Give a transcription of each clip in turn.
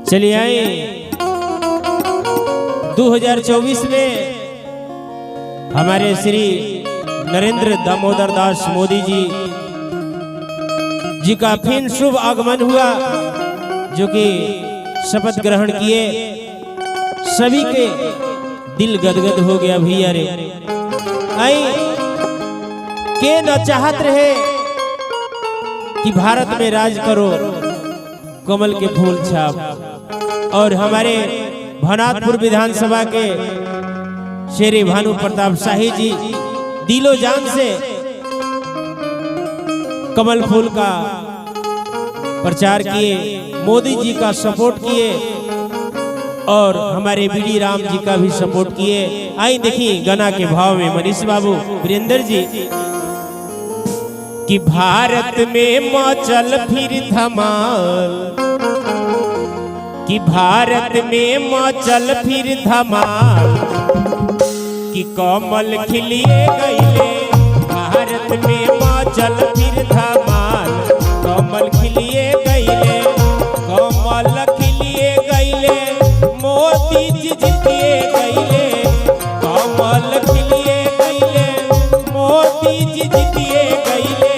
चलिए आए 2024 में हमारे श्री नरेंद्र दामोदर दास मोदी जी का फिर शुभ आगमन हुआ, जो कि शपथ ग्रहण किए। सभी के दिल गदगद हो गया भैया रे। आई के न चाहत रहे कि भारत में राज करो कमल के फूल छाप। और हमारे भनातपुर विधानसभा के शेरे भानु प्रताप शाही जी दिलो जान से कमल फूल का प्रचार किए, मोदी जी का सपोर्ट किए और हमारे बीडी राम जी का भी सपोर्ट किए। आई देखिए गाना के भाव में मनीष बाबू वीरेंद्र जी कि भारत में मचल फिर धमाल, कि भारत में मचल फिर धमाल, कि कमल खिलिए गईले भारत में मचल फिर धमाल, कमल खिलिए गईले, कमल खिलिए गईले, मोदी जी जीतिए गईले, कमल खिलिए गईले, मोदी जी जीतिए गईले,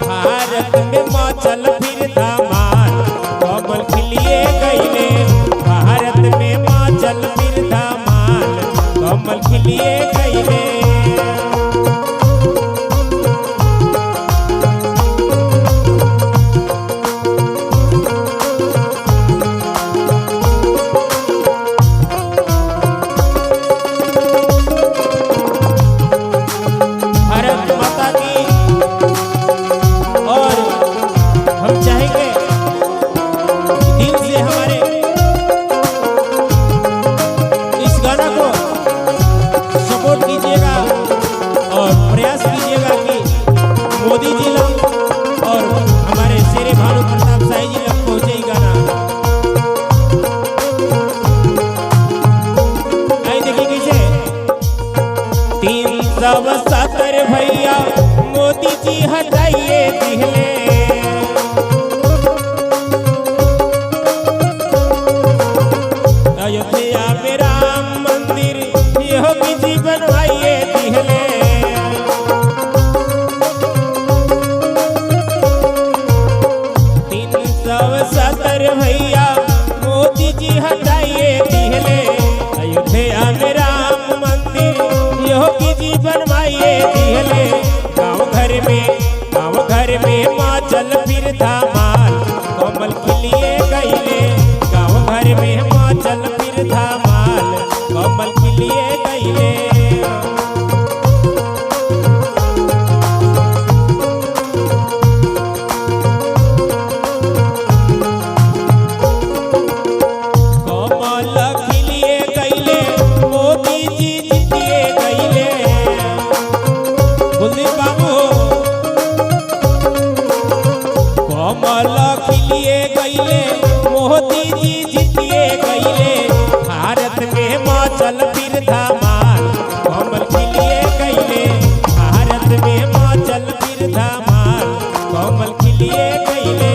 भारत में मचल फिर धमाल, कमल खिलिए गईले, भारत में मचल फिर धमाल, कमल खिलिए गईले। मोदी जी लोग और हमारे शेरे भानु प्रताप शाही जी लोग पहुंचे गाना। आई देखिए कैसे 370 भैया मोदी जी हटाइए दिहले, अयोध्या में राम मंदिर योगी जी बनवाइए दिहले, 370 भैया मोदी जी हटाइए दिहले, अयोध्या में राम मंदिर योगी जी बनवाइए दिहले, गाँव घर में मचल फिर धमाल, कमल खिलिए गईले, गाँव घर में मचल फिर धमाल, कमल खिलिए गईले। कमल खिलिए गईले, मोदी जी जीतिए गईले, भारत में मचल फिर धमाल, कमल खिलिए गईले, भारत में मचल फिर धमाल, कमल खिलिए गईले।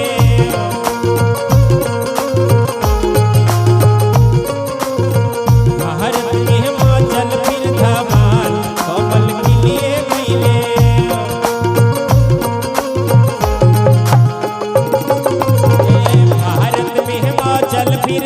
भारत में मचल फिर धमाल, कमल खिलिए गईले। फिर